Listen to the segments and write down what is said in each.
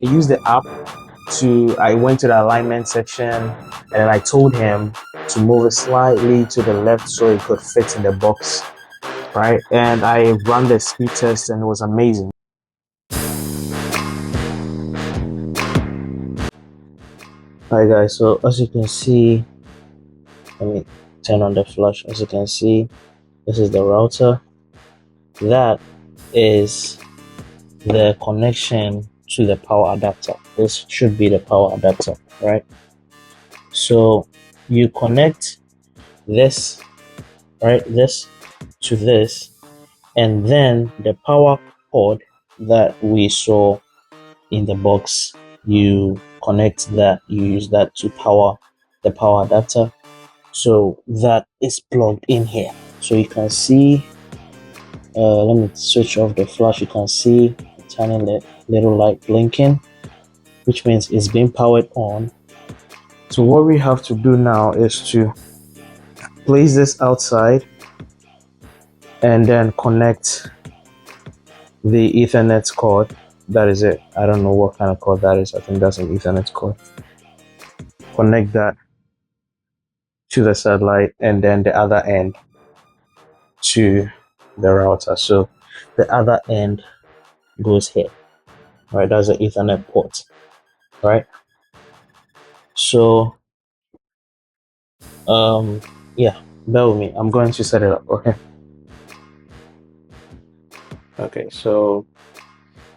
I used the app I went to the alignment section and I told him to move it slightly to the left so it could fit in the box, right? And I ran the speed test and it was amazing. Alright guys, so as you can see, let me turn on the flash. As you can see, this is the router. That is the connection to the power adapter. This should be the power adapter, right? So you connect this, right, this to this, and then the power cord that we saw in the box, you connect that, you use that to power the power adapter. So that is plugged in here. So you can see, let me switch off the flash. You can see a tiny little light blinking, which means it's being powered on. So what we have to do now is to place this outside and then connect the Ethernet cord. That is it. I don't know what kind of cord that is. I think that's an Ethernet cord. Connect that to the satellite and then the other end to the router. So the other end goes here, right? That's the Ethernet port, right? So yeah, bear with me. I'm going to set it up. Okay, so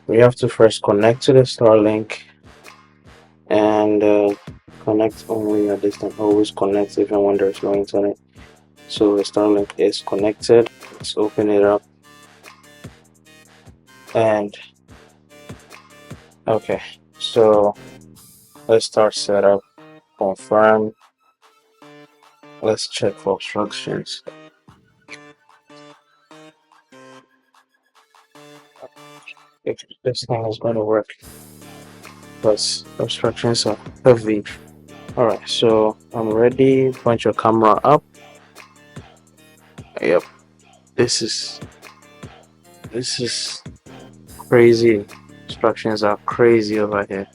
we have to first connect to the Starlink and connect only at this time. Always connect even when there's no internet. So the Starlink is connected. Let's open it up. And okay, so let's start setup. Confirm. Let's check for obstructions. If this thing is going to work, because obstructions are heavy. Alright, so I'm ready. Point your camera up. Yep, this is crazy. Obstructions are crazy over here.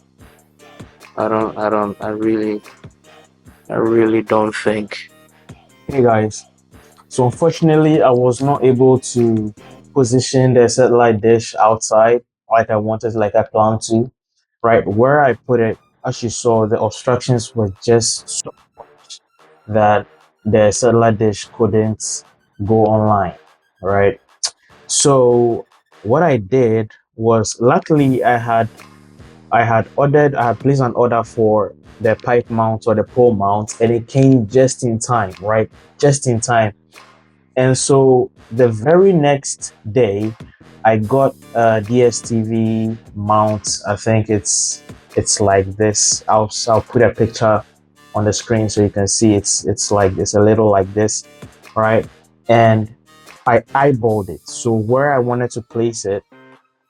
I really don't think. Hey guys, so unfortunately I was not able to position the satellite dish outside like I wanted, like I planned to. Right where I put it, as you saw, the obstructions were just so much that the satellite dish couldn't go online, right? So what I did was, luckily I had placed an order for the pipe mount or the pole mount, and it came just in time, right? Just in time. And so the very next day, I got a DSTV mount. I think it's like this. I'll put a picture on the screen so you can see. It's a little like this, right? And I eyeballed it. So where I wanted to place it,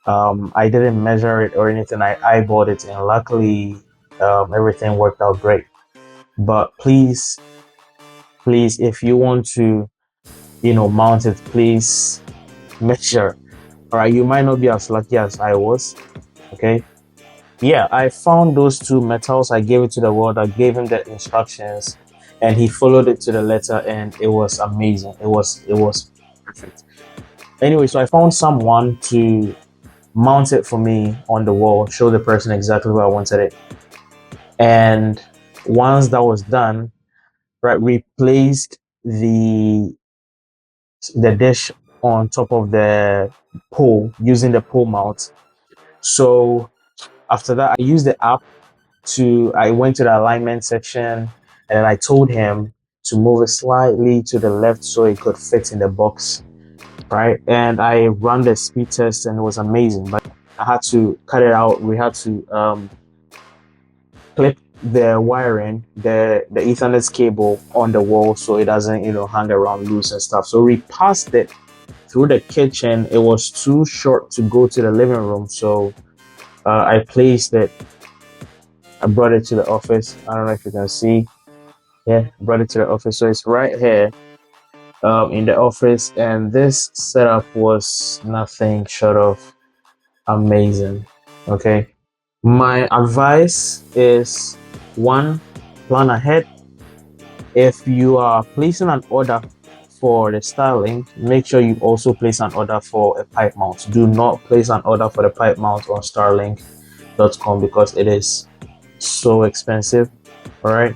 I didn't measure it or anything. I eyeballed it, and luckily, everything worked out great. But please, if you want to, mount it, please measure. All right, you might not be as lucky as I was. Okay, yeah, I found those two metals. I gave it to the welder, gave him the instructions, and he followed it to the letter, and it was amazing. It was perfect. Anyway, so I found someone to mount it for me on the wall, show the person exactly where I wanted it. And once that was done, right, we placed the dish on top of the pole using the pole mount. So after that, I used the app I went to the alignment section and I told him to move it slightly to the left so it could fit in the box, right? And I ran the speed test and it was amazing, but I had to cut it out. We had to clip the wiring, the Ethernet cable on the wall so it doesn't, hang around loose and stuff. So we passed it through the kitchen. It was too short to go to the living room, so I placed it. I brought it to the office. I don't know if you can see. Yeah, brought it to the office. So it's right here in the office, and this setup was nothing short of amazing. Okay, My advice is one, plan ahead. If you are placing an order for the Starlink, make sure you also place an order for a pipe mount. Do not place an order for the pipe mount on Starlink.com because it is so expensive. All right.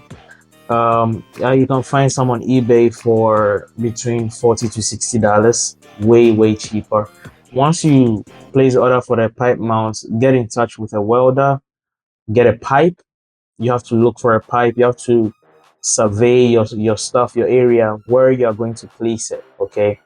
Yeah, you can find some on eBay for between $40 to $60, way cheaper. Once you place the order for the pipe mount, get in touch with a welder, get a pipe. You have to look for a pipe. You have to survey your stuff, your area, where you are going to place it. Okay.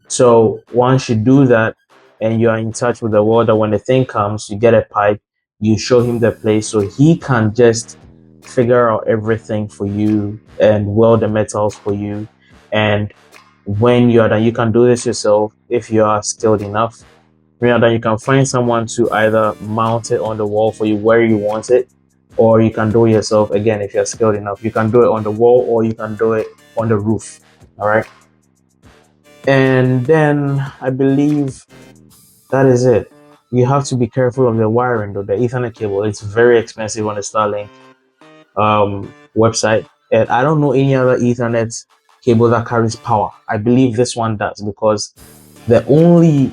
So once you do that and you are in touch with the welder, when the thing comes, you get a pipe, you show him the place so he can just figure out everything for you and weld the metals for you. And when you're done, you can do this yourself if you are skilled enough. When you're done, you can find someone to either mount it on the wall for you where you want it, or you can do it yourself. Again, if you're skilled enough, you can do it on the wall or you can do it on the roof. All right. And then I believe that is it. You have to be careful of the wiring though. The Ethernet cable, it's very expensive on the Starlink website. And I don't know any other Ethernet cable that carries power. I believe this one does because the only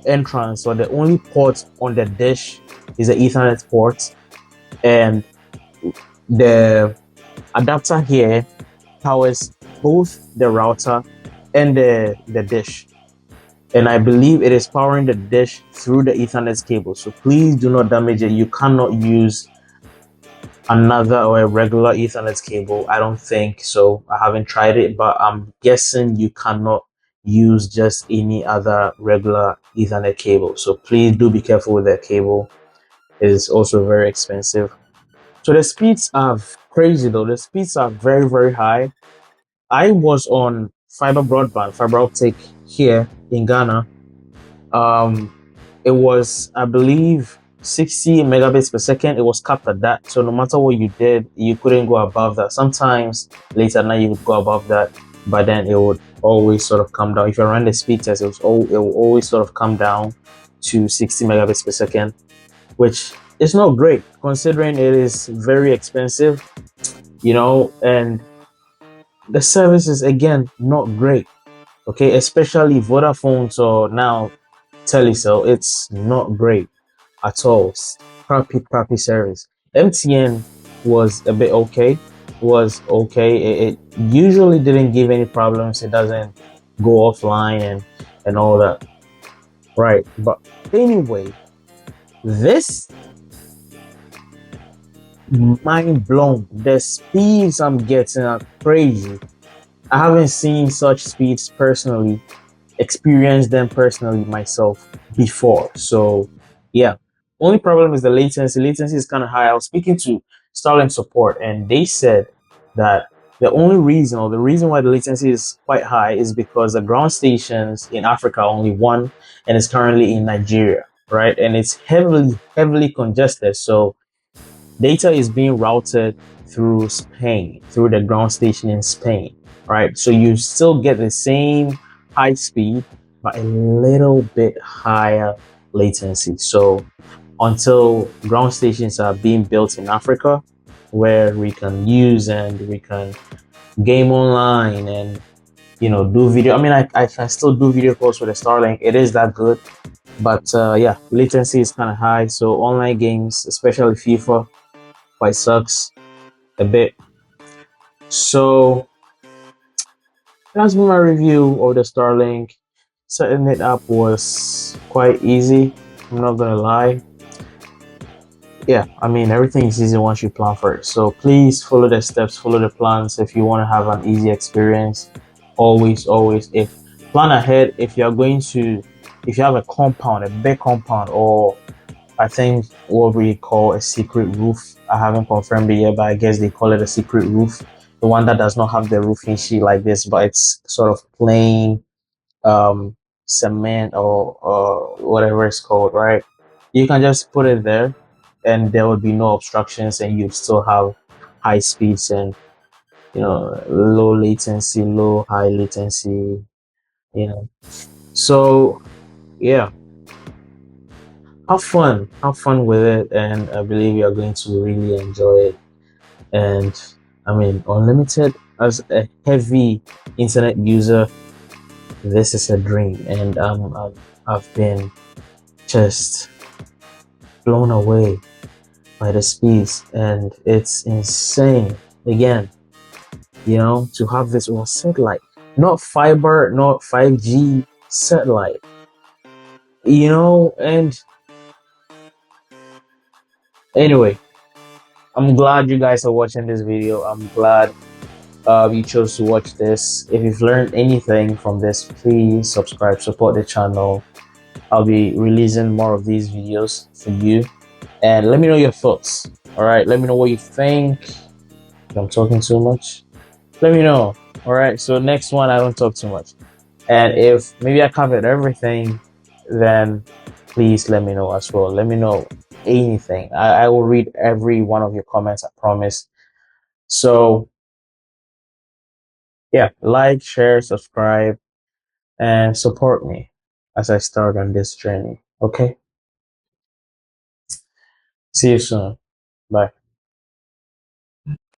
entrance or the only port on the dish is the Ethernet port, and the adapter here powers both the router and the dish. And I believe it is powering the dish through the Ethernet cable. So please do not damage it. You cannot use another or a regular Ethernet cable. I don't think so. I haven't tried it, but I'm guessing you cannot use just any other regular Ethernet cable. So please do be careful with that cable. It is also very expensive. So the speeds are crazy though. The speeds are very high. I was on fiber broadband, fiber optic here in Ghana. Um, it was, I believe, 60 megabits per second. It was capped at that. So no matter what you did, you couldn't go above that. Sometimes later at night you would go above that, but then it would always sort of come down. If you run the speed test, it will always sort of come down to 60 megabits per second, which is not great considering it is very expensive, and the service is again not great. Okay, especially Vodafone's or now Telecel, it's not great at all. Crappy service. MTN was a bit okay. Was okay. It usually didn't give any problems. It doesn't go offline and all that. Right. But anyway, this mind blown. The speeds I'm getting are crazy. I haven't seen such speeds personally, experienced them personally myself before. So yeah, only problem is the latency. Latency is kind of high. I was speaking to Starlink support and they said that the only reason or the reason why the latency is quite high is because the ground stations in Africa are only one and it's currently in Nigeria, right? And it's heavily congested. So data is being routed through Spain, through the ground station in Spain, right? So you still get the same high speed, but a little bit higher latency. So until ground stations are being built in Africa, where we can use and we can game online and do video. I mean, I can still do video calls with the Starlink. It is that good, but yeah, latency is kind of high. So online games, especially FIFA, quite sucks a bit. So that's been my review of the Starlink. Setting it up was quite easy. I'm not gonna lie. Yeah, I mean everything is easy once you plan for it. So please follow the steps, follow the plans if you want to have an easy experience. Always, if plan ahead. If you have a compound, a big compound, or I think what we call a secret roof. I haven't confirmed it yet, but I guess they call it a secret roof. The one that does not have the roofing sheet like this, but it's sort of plain um, cement or whatever it's called, right? You can just put it there and there would be no obstructions and you'd still have high speeds and, low latency, low high latency, you know. So, yeah. have fun with it, and I believe you're going to really enjoy it. And I mean, unlimited as a heavy internet user, this is a dream, and I've been just blown away by the speeds, and it's insane. Again, to have this on satellite, not fiber, not 5G satellite, and anyway, I'm glad you guys are watching this video. I'm glad you chose to watch this. If you've learned anything from this, please subscribe, support the channel. I'll be releasing more of these videos for you, and let me know your thoughts. All right, let me know what you think. If I'm talking too much, let me know. All right, so next one, I don't talk too much. And if maybe I covered everything, then please let me know as well. Let me know anything. I will read every one of your comments, I promise. So yeah, like, share, subscribe, and support me as I start on this journey. Okay? See you soon. Bye.